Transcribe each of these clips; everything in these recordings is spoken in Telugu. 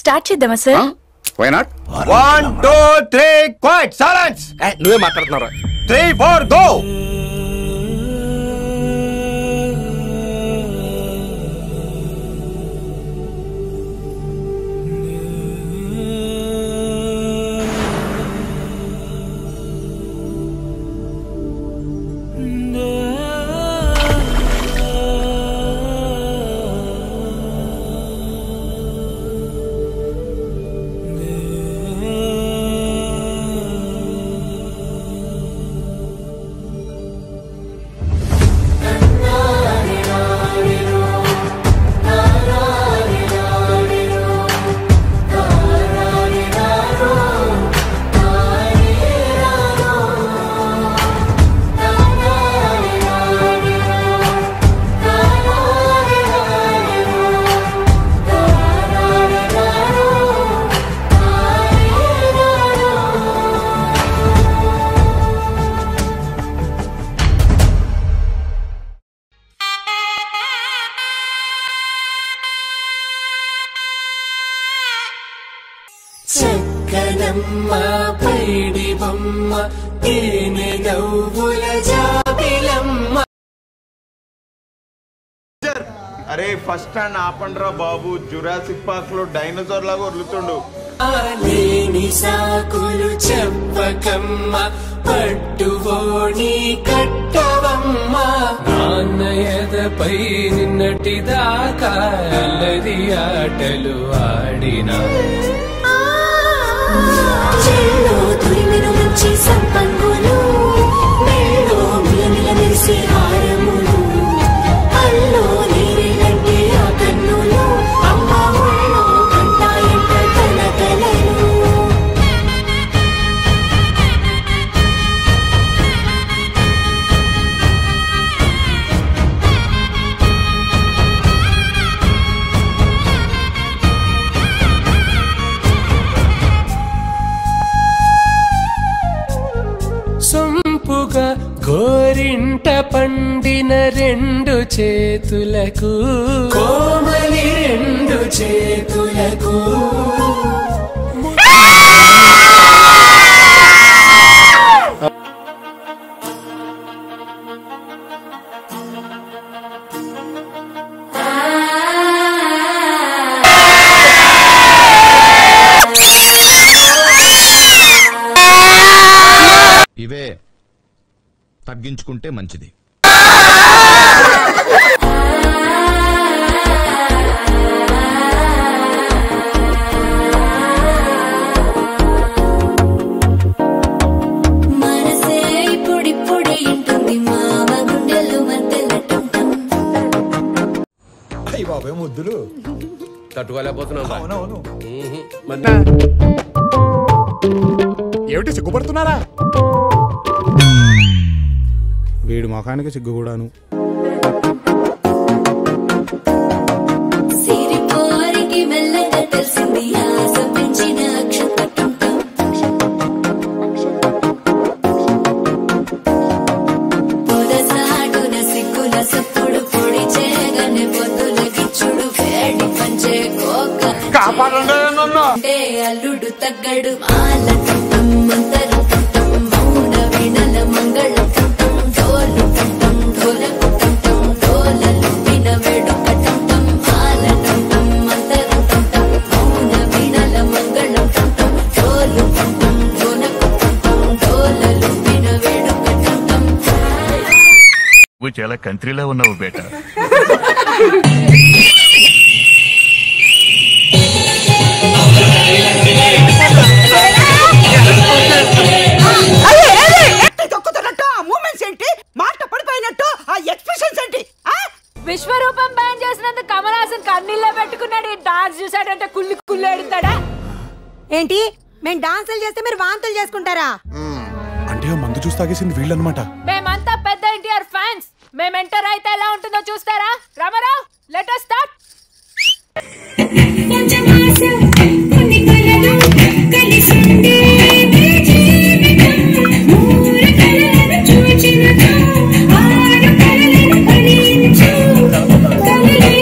స్టార్ట్ చేద్దామా sir? Why not? 1 2 3 quiet silence. నువ్వే మాట్లాడుతున్నారా? 3 4 గో. చక్కనమ్మ పైడి బొమ్మ తేనె నవ్వుల జాబిలమ్మ. అరే ఫస్ట్ స్టాండ్ ఆపండ్రా బాబు, జురాసిక్ పార్క్ లో డైనోసార్ లాగా వదులుతుండు. లేని సాకులు చెప్పకమ్మ పట్టువోని కట్టవమ్మ. నాన్నయదపై నిన్నటిదాకా అల్లరి ఆటలు ఆడినా చెల్లో తురిమిను మంచి సంపంగులు మెల్లో మిలమిల మెరిసే హారములు అల్లో నీరెలంటే ఆ కన్నులు అమ్మ ఒళ్ళో కంటాయంట కలకలను. సొంపుగా గోరింట పండిన రెండు చేతులకు కోమలి రెండు చేతులకు ఇవే తగ్గించుకుంటే మంచిది. మనసే పొడి పొడి ఇంటుంది మామ గుండెలు మధ్యలటుంటం. అయ్య బాబాయ్ ముద్దులు తట్టుకోలేకపోతున్నాం. అవునవును. ఏమిటి సిగ్గుపడుతున్నారా? వీడి ముఖానికి సిగ్గు కూడాను. సిరిపోరికి మెల్లగా తెలిసింది ఆశ పెంచిన అక్షతటుంటం. పొదసాటున సిగ్గుల సప్పుడు పొడి చేయగానే పొద్దుల గిచ్చుడు వేడి పంచే కోక అంటే అల్లుడు తగ్గడు మాల టుంటం మంతర టుంటం మౌన వినల మంగళ టుంటం డోలు టుంటం ఢోలకు టుంటం డోలలు విన వేడుక టుంటం మాల టుంటం మంతర టుంటం మౌన వినల మంగళ టుంటం డోలు టుంటం ఢోలకు టుంటం డోలలు విన వేడుక టుంటం. నువ్వు చాలా కంట్రీలో ఉన్నావు బేటా. విశ్వరూపం బ్యాన్ చేసినందుకు కమల్ హాసన్ కన్నీళ్ళ పెట్టుకున్నాడు. డాన్స్ చూసాడంటే కుళ్ళి కుళ్ళి ఎడతాడా ఏంటి? మేము డాన్సులు చేస్తే మీరు వాంతులు చేసుకుంటారా? అంటే మందు చూసి తాగేసింది వీళ్ళనమాట. మేమంతా పెద్ద ఎన్టీఆర్ ఫ్యాన్స్. మేము ఎంటర్ అయితే ఎలా ఉంటుందో చూస్తారా? Ramarao, let us start. కలలే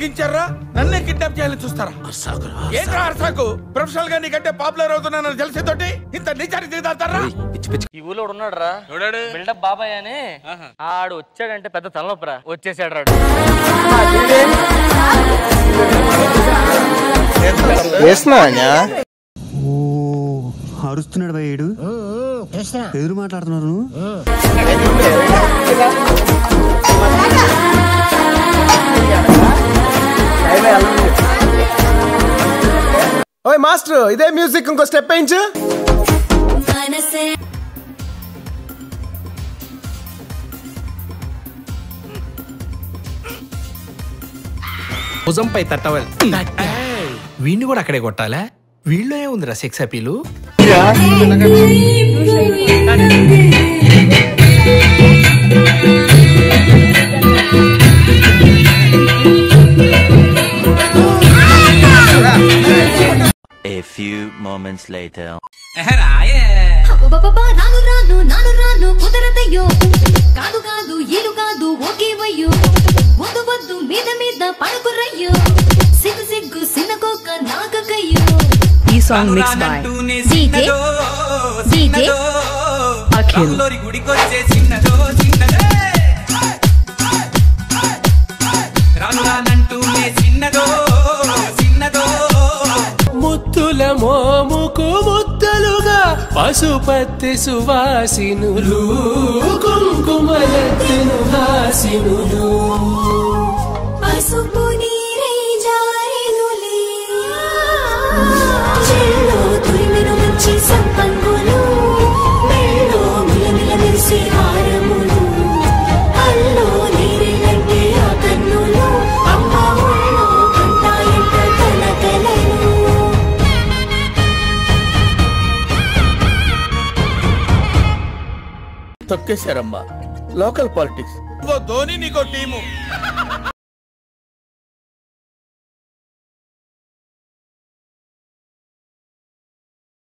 దించారా? నన్నే కిడ్నాప్ చేయాలని చూస్తారా? ఏంట్రా అర్సాకు? ప్రొఫెషనల్ గా నీకంటే పాపులర్ అవుతున్నానని తెలిసేతోటి ఇంత నిజానికి దిగుతారా? ఈ ఊళ్ళో ఉన్నాడు రా, బిల్డప్ బాబాయ్ అని. ఆడు వచ్చాడంటే పెద్ద తలనొప్పరా. వచ్చేసాడు రాడు. అరుస్తున్నాడు భయ్యుడు. ఎదురు మాట్లాడుతున్నారు. ఓయ్ మాస్టర్, ఇదే మ్యూజిక్ ఇంకో స్టెప్ వేయించు. భుజంపై తట్టవల్. వీడిని కూడా అక్కడే కొట్టాలా? వీళ్ళు ఏముందిరా sex appeal? A few moments later. రాను రాను నాను రాను కుదరతయ్యో. కాదు కాదు ఏలు కాదు ఓకే వయ్యో. వద్దు వద్దు మీద మీద పడుకురయ్యో. సిగ్గు సిగ్గు సినకోక నాగకయ్యో. ఈ song mix by DJ Akhil. గుడికొచ్చే చిన్నదో చిన్నదే రాను రానంటూనే చిన్నదో చిన్నదో. ముత్తుల మోముకు ముద్దలుగా పశుపతి సువాసినులు కుంకుమలెత్తును హాసినులు. పసుపు నీరే జారినులే. చెల్లో తురిమిన మంచి సంపంగులు. మెల్లో మిలమిల మెరిసే హారములు. అల్లో నీరెళ్ళంటే ఆ కన్నులు. అమ్మ ఒళ్ళో కంటాయంట కలకలను. తొక్కేశారమ్మా. Local politics. ధోని నీకో టీము.